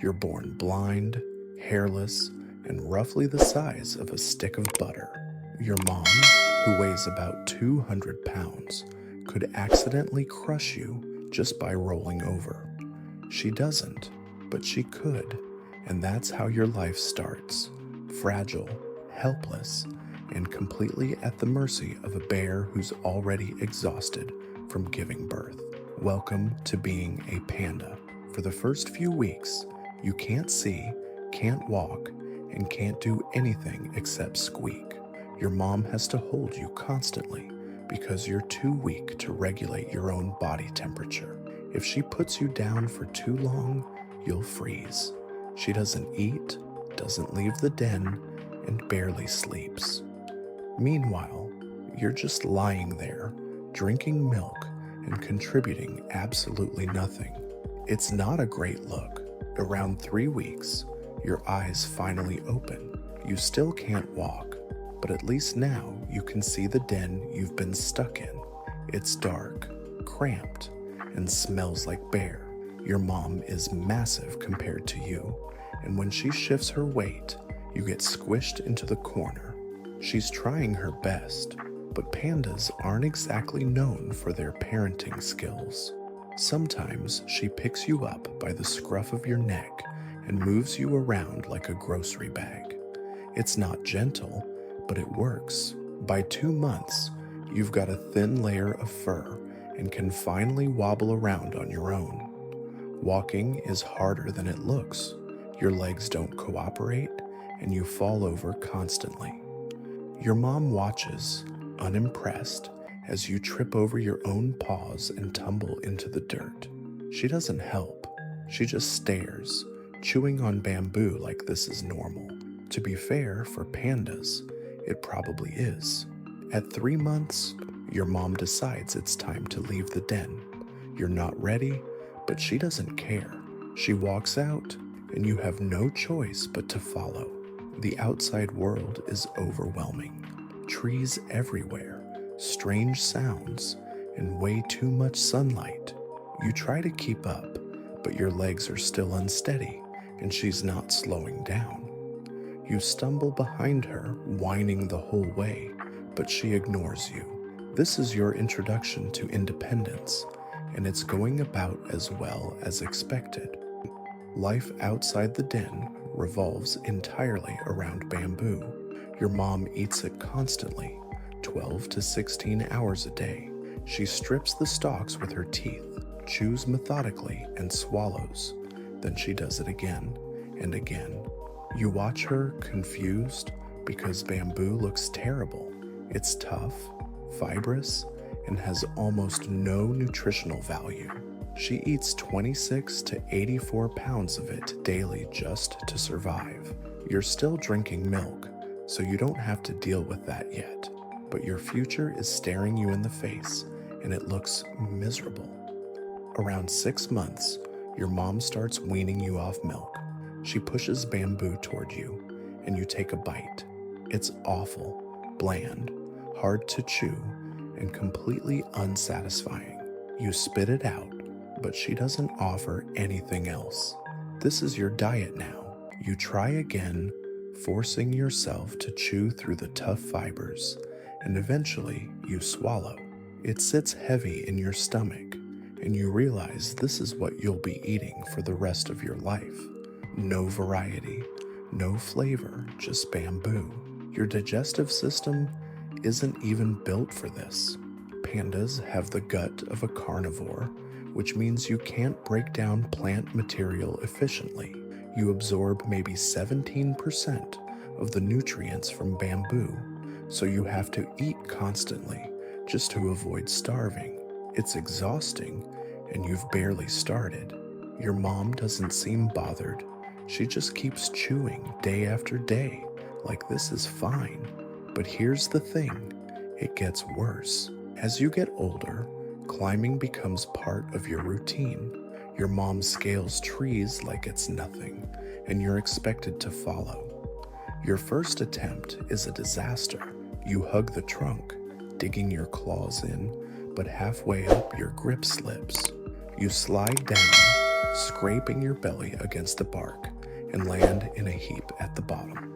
You're born blind, hairless, and roughly the size of a stick of butter. Your mom, who weighs about 200 pounds, could accidentally crush you just by rolling over. She doesn't, but she could, and that's how your life starts. Fragile, helpless, and completely at the mercy of a bear who's already exhausted from giving birth. Welcome to being a panda. For the first few weeks, you can't see, can't walk, and can't do anything except squeak. Your mom has to hold you constantly because you're too weak to regulate your own body temperature. If she puts you down for too long, you'll freeze. She doesn't eat, doesn't leave the den, and barely sleeps. Meanwhile, you're just lying there, drinking milk and contributing absolutely nothing. It's not a great look. Around 3 weeks, your eyes finally open. You still can't walk, but at least now you can see the den you've been stuck in. It's dark, cramped, and smells like bear. Your mom is massive compared to you, and when she shifts her weight, you get squished into the corner. She's trying her best, but pandas aren't exactly known for their parenting skills. Sometimes she picks you up by the scruff of your neck and moves you around like a grocery bag. It's not gentle, but it works. By 2 months, you've got a thin layer of fur and can finally wobble around on your own. Walking is harder than it looks. Your legs don't cooperate, and you fall over constantly. Your mom watches, unimpressed, as you trip over your own paws and tumble into the dirt. She doesn't help. She just stares, chewing on bamboo like this is normal. To be fair, for pandas, it probably is. At 3 months, your mom decides it's time to leave the den. You're not ready, but she doesn't care. She walks out, and you have no choice but to follow. The outside world is overwhelming. Trees everywhere, strange sounds, and way too much sunlight. You try to keep up, but your legs are still unsteady, and she's not slowing down. You stumble behind her, whining the whole way, but she ignores you. This is your introduction to independence, and it's going about as well as expected. Life outside the den revolves entirely around bamboo. Your mom eats it constantly, 12 to 16 hours a day. She strips the stalks with her teeth, chews methodically, and swallows. Then she does it again and again. You watch her confused because bamboo looks terrible. It's tough, fibrous, and has almost no nutritional value. She eats 26 to 84 pounds of it daily just to survive. You're still drinking milk, so you don't have to deal with that yet. But your future is staring you in the face, and it looks miserable. Around 6 months, your mom starts weaning you off milk. She pushes bamboo toward you, and you take a bite. It's awful, bland, hard to chew, and completely unsatisfying. You spit it out, but she doesn't offer anything else. This is your diet now. You try again, forcing yourself to chew through the tough fibers, and eventually you swallow. It sits heavy in your stomach, and you realize this is what you'll be eating for the rest of your life. No variety, no flavor, just bamboo. Your digestive system isn't even built for this. Pandas have the gut of a carnivore, which means you can't break down plant material efficiently. You absorb maybe 17% of the nutrients from bamboo, so you have to eat constantly just to avoid starving. It's exhausting, and you've barely started. Your mom doesn't seem bothered. She just keeps chewing day after day, like this is fine. But here's the thing, it gets worse. As you get older, climbing becomes part of your routine. Your mom scales trees like it's nothing, and you're expected to follow. Your first attempt is a disaster. You hug the trunk, digging your claws in, but halfway up your grip slips. You slide down, scraping your belly against the bark, and land in a heap at the bottom.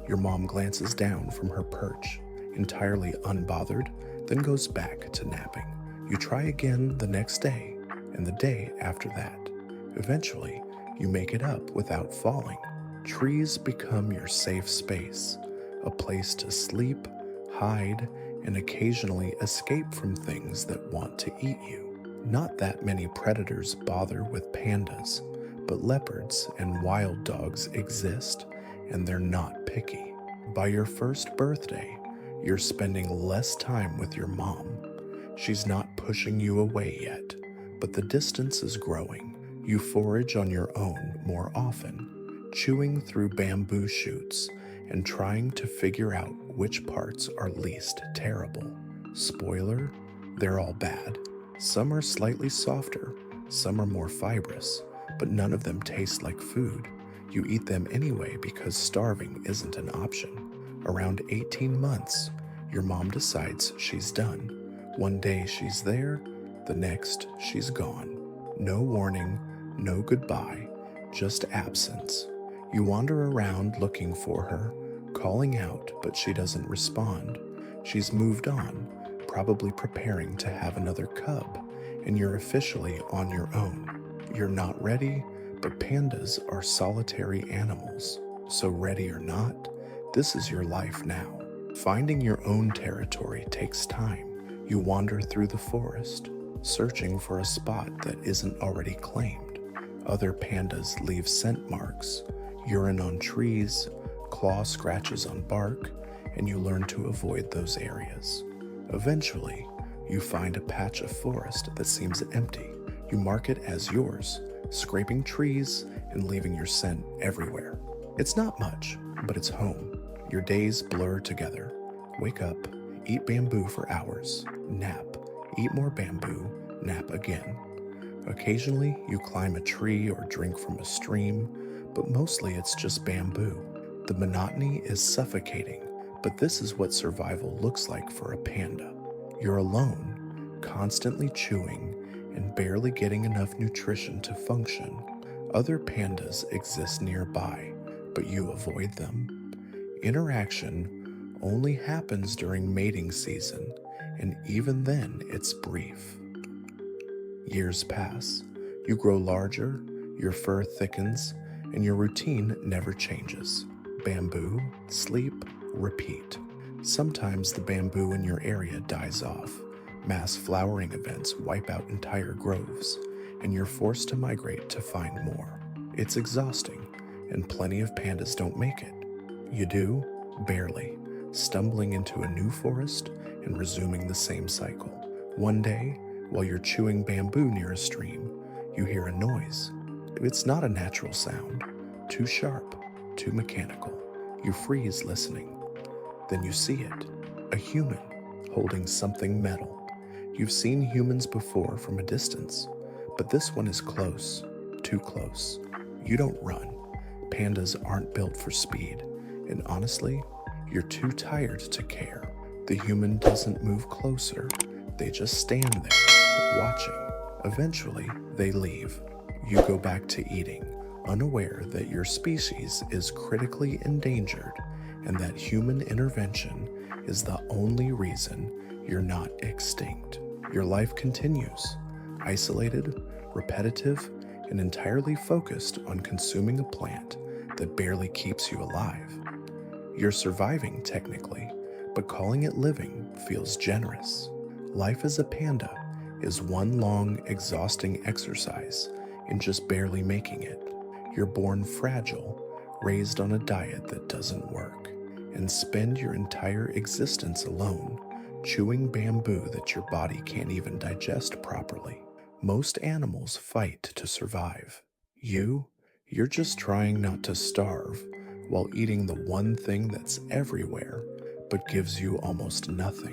Your mom glances down from her perch, entirely unbothered, then goes back to napping. You try again the next day, and the day after that. Eventually, you make it up without falling. Trees become your safe space, a place to sleep, hide, and occasionally escape from things that want to eat you. Not that many predators bother with pandas, but leopards and wild dogs exist, and they're not picky. By your first birthday, you're spending less time with your mom. She's not pushing you away yet, but the distance is growing. You forage on your own more often, chewing through bamboo shoots and trying to figure out which parts are least terrible. Spoiler, they're all bad. Some are slightly softer, some are more fibrous, but none of them taste like food. You eat them anyway because starving isn't an option. Around 18 months, your mom decides she's done. One day she's there, the next she's gone. No warning, no goodbye, just absence. You wander around looking for her, calling out, but she doesn't respond. She's moved on, probably preparing to have another cub, and you're officially on your own. You're not ready, but pandas are solitary animals, so ready or not, this is your life now. Finding your own territory takes time. You wander through the forest, searching for a spot that isn't already claimed. Other pandas leave scent marks, urine on trees, claw scratches on bark, and you learn to avoid those areas. Eventually, you find a patch of forest that seems empty. You mark it as yours, scraping trees and leaving your scent everywhere. It's not much, but it's home. Your days blur together. Wake up, eat bamboo for hours, nap, eat more bamboo, nap again. Occasionally, you climb a tree or drink from a stream, but mostly it's just bamboo. The monotony is suffocating, but this is what survival looks like for a panda. You're alone, constantly chewing, and barely getting enough nutrition to function. Other pandas exist nearby, but you avoid them. Interaction only happens during mating season, and even then it's brief. Years pass. You grow larger, your fur thickens, and your routine never changes. Bamboo, sleep, repeat. Sometimes the bamboo in your area dies off. Mass flowering events wipe out entire groves, and you're forced to migrate to find more. It's exhausting, and plenty of pandas don't make it. You do, barely, stumbling into a new forest and resuming the same cycle. One day, while you're chewing bamboo near a stream, you hear a noise. It's not a natural sound, too sharp, too mechanical. You freeze listening. Then you see it, a human holding something metal. You've seen humans before from a distance, but this one is close, too close. You don't run. Pandas aren't built for speed, and honestly, you're too tired to care. The human doesn't move closer. They just stand there, watching. Eventually, they leave. You go back to eating, unaware that your species is critically endangered and that human intervention is the only reason you're not extinct. Your life continues, isolated, repetitive, and entirely focused on consuming a plant that barely keeps you alive. You're surviving technically, but calling it living feels generous. Life as a panda is one long, exhausting exercise in just barely making it. You're born fragile, raised on a diet that doesn't work, and spend your entire existence alone, chewing bamboo that your body can't even digest properly. Most animals fight to survive. You're just trying not to starve while eating the one thing that's everywhere but gives you almost nothing.